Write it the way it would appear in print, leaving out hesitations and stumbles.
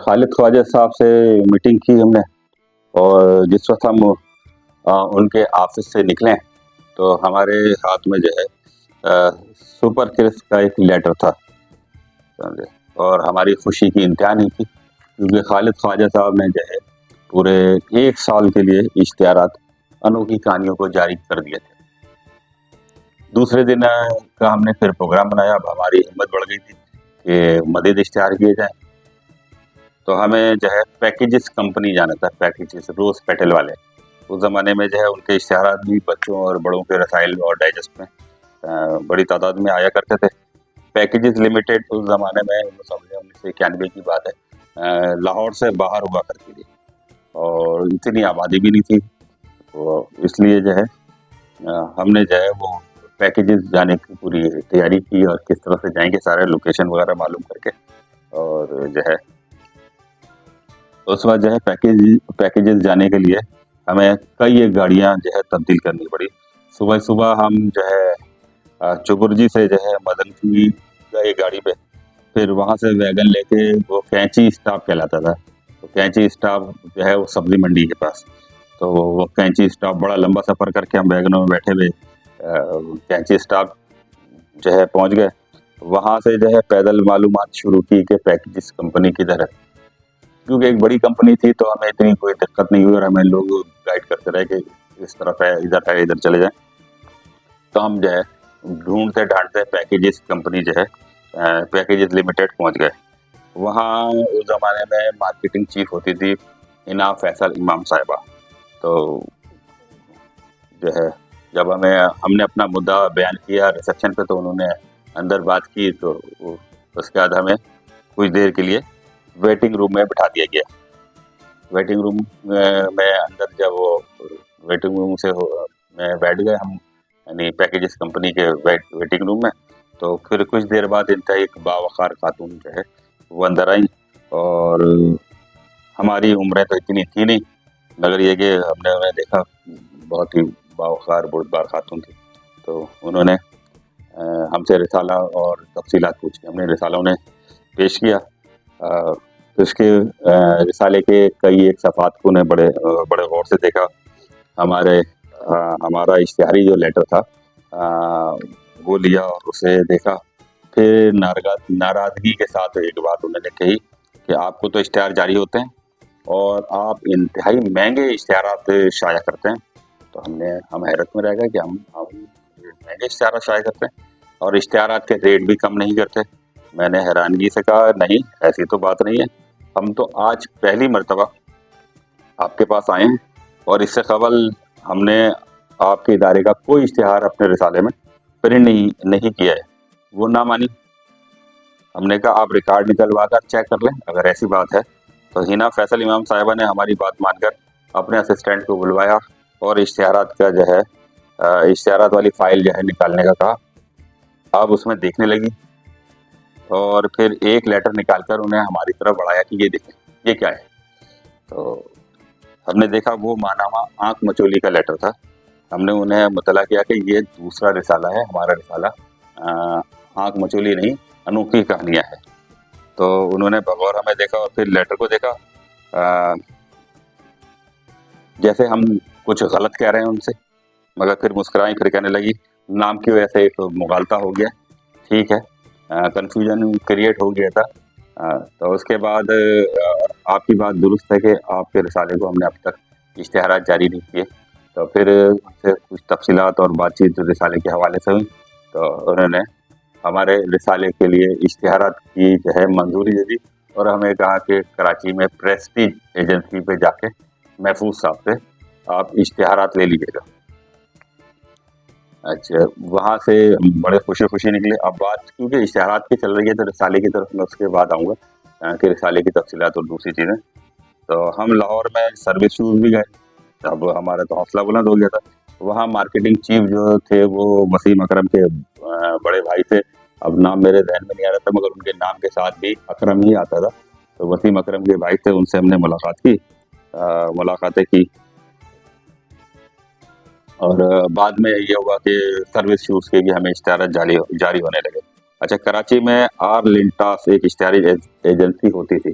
خالد خواجہ صاحب سے میٹنگ کی ہم نے، اور جس وقت ہم ان کے آفس سے نکلیں تو ہمارے ہاتھ میں جو ہے سپر کرس کا ایک لیٹر تھا، اور ہماری خوشی کی انتہا نہیں تھی، کیونکہ خالد خواجہ صاحب نے جو ہے پورے 1 سال کے لیے اشتہارات انوکھی کہانیوں کو جاری کر دیے تھے۔ دوسرے دن کا ہم نے پھر پروگرام بنایا، اب ہماری ہمت بڑھ گئی تھی کہ مزید اشتہار کیے جائیں، تو ہمیں جو ہے پیکیجز کمپنی جانا تھا، پیکیجز روز پیٹل والے۔ اس زمانے میں جو ہے ان کے اشتہارات بھی بچوں اور بڑوں کے رسائل اور ڈائجسٹ میں بڑی تعداد میں آیا کرتے تھے۔ پیکیجز لمیٹڈ اس زمانے میں 1991 کی بات ہے، لاہور سے باہر ہوا کرتی تھی، اور اتنی آبادی بھی نہیں تھی، تو اس لیے جو ہے ہم نے جو ہے وہ پیکیجز جانے کی پوری تیاری کی، اور کس طرح سے جائیں گے سارے لوکیشن وغیرہ معلوم کر کے، اور جو ہے اس وقت جو ہے پیکیجز جانے کے لیے ہمیں کئی ایک گاڑیاں جو ہے تبدیل کرنی پڑی۔ صبح ہم جو ہے چبرجی سے جو ہے مدن پوری گئے گاڑی پہ، پھر وہاں سے ویگن لے کے وہ کینچی اسٹاپ کہلاتا تھا، تو کینچی اسٹاپ جو ہے وہ سبزی منڈی کے پاس، تو وہ کینچی اسٹاپ بڑا لمبا سفر کر کے ہم ویگنوں میں بیٹھے ہوئے کینچی اسٹاپ جو ہے پہنچ گئے۔ وہاں سے جو ہے پیدل معلومات شروع کی کہ پیکیجز کمپنی کدھر ہے، کیونکہ ایک بڑی کمپنی تھی تو ہمیں اتنی کوئی دقت نہیں ہوئی، اور ہمیں لوگ گائیڈ کرتے رہے کہ اس طرف ہے، ادھر چلے جائیں۔ تو ہم جو ہے ڈھونڈتے ڈھانڈتے پیکیجز کمپنی جو ہے پیکیجز لمیٹڈ پہنچ گئے۔ وہاں اس زمانے میں مارکیٹنگ چیف ہوتی تھی اینا فیصل امام صاحبہ، تو جو ہے جب ہم نے اپنا مدعا بیان کیا ریسیپشن پہ، تو انہوں نے اندر بات کی، تو اس کے بعد ہمیں کچھ دیر کے لیے ویٹنگ روم میں بٹھا دیا گیا۔ ویٹنگ روم میں اندر جب وہ ویٹنگ روم سے میں بیٹھ گئے ہم، یعنی پیکیجز کمپنی کے ویٹنگ روم میں، تو پھر کچھ دیر بعد انتہائی ایک باوقار خاتون جو ہے وہ اندر آئیں، اور ہماری عمریں تو اتنی تھی نہیں، مگر یہ کہ ہم نے انہیں دیکھا، بہت ہی باوقار بردبار خاتون تھی، تو انہوں نے ہم سے رسالہ اور تفصیلات پوچھی۔ ہم نے رسالہ انہیں پیش کیا، اس کے رسالے کے کئی ایک صفحات کو انہیں بڑے غور سے دیکھا۔ ہمارا اشتہاری جو لیٹر تھا وہ لیا اور اسے دیکھا، پھر ناراضگی کے ساتھ ایک بات انہوں نے کہی کہ آپ کو تو اشتہار جاری ہوتے ہیں اور آپ انتہائی مہنگے اشتہارات شائع کرتے ہیں۔ تو ہم حیرت میں رہ گئے کہ ہم مہنگے اشتہارات شائع کرتے ہیں اور اشتہارات کے ریٹ بھی کم نہیں کرتے۔ میں نے حیرانگی سے کہا نہیں، ایسی تو بات نہیں ہے، ہم تو آج پہلی مرتبہ آپ کے پاس آئے ہیں، اور اس سے قبل ہم نے آپ کے ادارے کا کوئی اشتہار اپنے رسالے میں پرنٹ نہیں کیا ہے۔ وہ نہ مانی۔ ہم نے کہا آپ ریکارڈ نکلوا کر چیک کر لیں، اگر ایسی بات ہے تو ہینا فیصل امام صاحبہ نے ہماری بات مان کر اپنے اسسٹنٹ کو بلوایا اور اشتہارات کا جو ہے اشتہارات والی فائل جو ہے نکالنے کا کہا۔ آپ اس میں دیکھنے لگی، اور پھر ایک لیٹر نکال کر انہیں ہماری طرف بڑھایا کہ یہ دیکھیں یہ کیا ہے۔ تو ہم نے دیکھا وہ ماہنامہ آنکھ مچولی کا لیٹر تھا۔ ہم نے انہیں مطلع کیا کہ یہ دوسرا رسالہ ہے، ہمارا رسالہ آنکھ مچولی نہیں، انوکھی کہانیاں ہے۔ تو انہوں نے بغور ہمیں دیکھا اور پھر لیٹر کو دیکھا، جیسے ہم کچھ غلط کہہ رہے ہیں ان سے، مگر پھر مسکرائیں، پھر کہنے لگی نام کی وجہ سے ایک مغالطہ ہو گیا، ٹھیک ہے، کنفیوژن کریٹ ہو گیا تھا۔ تو اس کے بعد آپ کی بات درست ہے کہ آپ کے رسالے کو ہم نے اب تک اشتہارات جاری نہیں کیے۔ تو پھر ان سے کچھ تفصیلات اور بات چیت رسالے کے حوالے سے ہوئی، تو انہوں نے ہمارے رسالے کے لیے اشتہارات کی جو ہے منظوری دے دی، اور ہمیں کہا کہ کراچی میں پریسٹیج ایجنسی پہ جا کے محفوظ صاحب سے آپ اشتہارات لے لیجیے گا۔ اچھا، وہاں سے بڑے خوشی نکلے۔ اب بات کیونکہ اشتہارات کی چل رہی ہے تو رسالے کی طرف میں اس کے بعد آؤں گا کہ رسالے کی تفصیلات اور دوسری چیزیں۔ تو ہم لاہور میں سروس شوز بھی گئے، اب ہمارا تو حوصلہ بلند ہو گیا تھا۔ وہاں مارکیٹنگ چیف جو تھے وہ وسیم اکرم کے بڑے بھائی تھے، اب نام میرے ذہن میں نہیں آ رہا تھا، مگر ان کے نام کے ساتھ بھی اکرم ہی آتا تھا۔ تو وسیم اکرم کے بھائی تھے، ان سے ہم نے ملاقاتیں کی، اور بعد میں یہ ہوا کہ سروس شوز کے بھی ہمیں اشتہارات جاری ہونے لگے۔ اچھا، کراچی میں آر لنٹاس ایک اشتہاری ایجنسی ہوتی تھی،